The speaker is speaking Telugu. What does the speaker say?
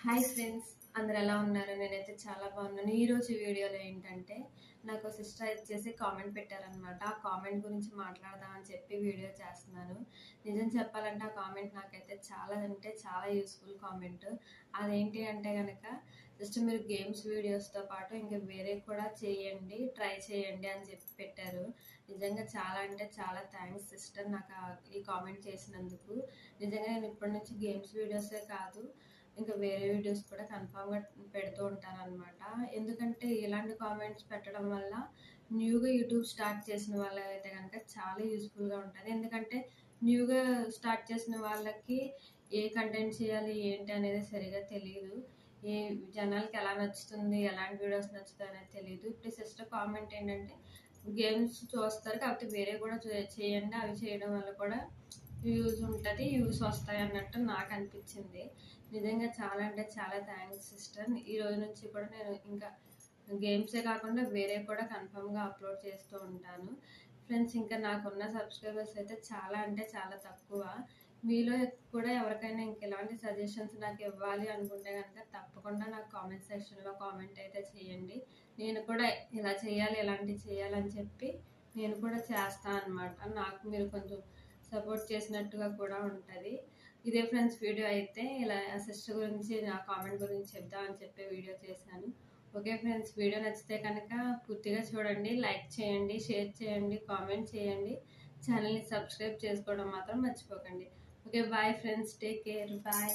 హాయ్ ఫ్రెండ్స్, అందరు ఎలా ఉన్నారు? నేనైతే చాలా బాగున్నాను. ఈరోజు వీడియోలో ఏంటంటే నాకు సిస్టర్ వచ్చేసి కామెంట్ పెట్టారనమాట. ఆ కామెంట్ గురించి మాట్లాడదామని చెప్పి వీడియో చేస్తున్నాను. నిజం చెప్పాలంటే ఆ కామెంట్ నాకైతే చాలా అంటే చాలా యూస్ఫుల్ కామెంట్. అదేంటి అంటే కనుక జస్ట్ మీరు గేమ్స్ వీడియోస్తో పాటు ఇంకా వేరే కూడా చేయండి, ట్రై చేయండి అని చెప్పి పెట్టారు. నిజంగా చాలా అంటే చాలా థ్యాంక్స్ సిస్టర్ నాకు ఈ కామెంట్ చేసినందుకు. నిజంగా నేను ఇప్పటి నుంచి గేమ్స్ వీడియోసే కాదు ఇంకా వేరే వీడియోస్ కూడా కన్ఫామ్గా పెడుతూ ఉంటానన్నమాట. ఎందుకంటే ఇలాంటి కామెంట్స్ పెట్టడం వల్ల న్యూగా యూట్యూబ్ స్టార్ట్ చేసిన వాళ్ళైతే కనుక చాలా యూస్ఫుల్గా ఉంటుంది. ఎందుకంటే న్యూగా స్టార్ట్ చేసిన వాళ్ళకి ఏ కంటెంట్ చేయాలి ఏంటి అనేది సరిగా తెలియదు. ఏ జనాలకి ఎలా నచ్చుతుంది, ఎలాంటి వీడియోస్ నచ్చుతాయి అనేది తెలియదు. ఇప్పుడు సిస్టర్ కామెంట్ ఏంటంటే గేమ్స్ చూస్తారు కాకపోతే వేరే కూడా చేయండి, అవి చేయడం వల్ల కూడా యూజ్ ఉంటుంది, యూస్ వస్తాయి అన్నట్టు నాకు అనిపించింది. నిజంగా చాలా అంటే చాలా థ్యాంక్స్ సిస్టర్. ఈ రోజు నుంచి కూడా నేను ఇంకా గేమ్సే కాకుండా వేరే కూడా కన్ఫర్మ్గా అప్లోడ్ చేస్తూ ఉంటాను. ఫ్రెండ్స్, ఇంకా నాకున్న సబ్స్క్రైబర్స్ అయితే చాలా అంటే చాలా తక్కువ. మీలో కూడా ఎవరికైనా ఇంక ఇలాంటి సజెషన్స్ నాకు ఇవ్వాలి అనుకుంటే కనుక తప్పకుండా నాకు కామెంట్ సెక్షన్లో కామెంట్ అయితే చేయండి. నేను కూడా ఇలా చేయాలి, ఇలాంటివి చేయాలని చెప్పి నేను కూడా చేస్తాను అనమాట. నాకు మీరు కొంచెం సపోర్ట్ చేసినట్టుగా కూడా ఉంటుంది. ఇదే ఫ్రెండ్స్ వీడియో అయితే ఇలా సిస్టర్ గురించి నా కామెంట్ గురించి చెప్దామని చెప్పి వీడియో చేశాను. ఓకే ఫ్రెండ్స్, వీడియో నచ్చితే కనుక పూర్తిగా చూడండి, లైక్ చేయండి, షేర్ చేయండి, కామెంట్ చేయండి, ఛానల్ని సబ్స్క్రైబ్ చేసుకోవడం మాత్రం మర్చిపోకండి. Okay, bye friends, take care, bye.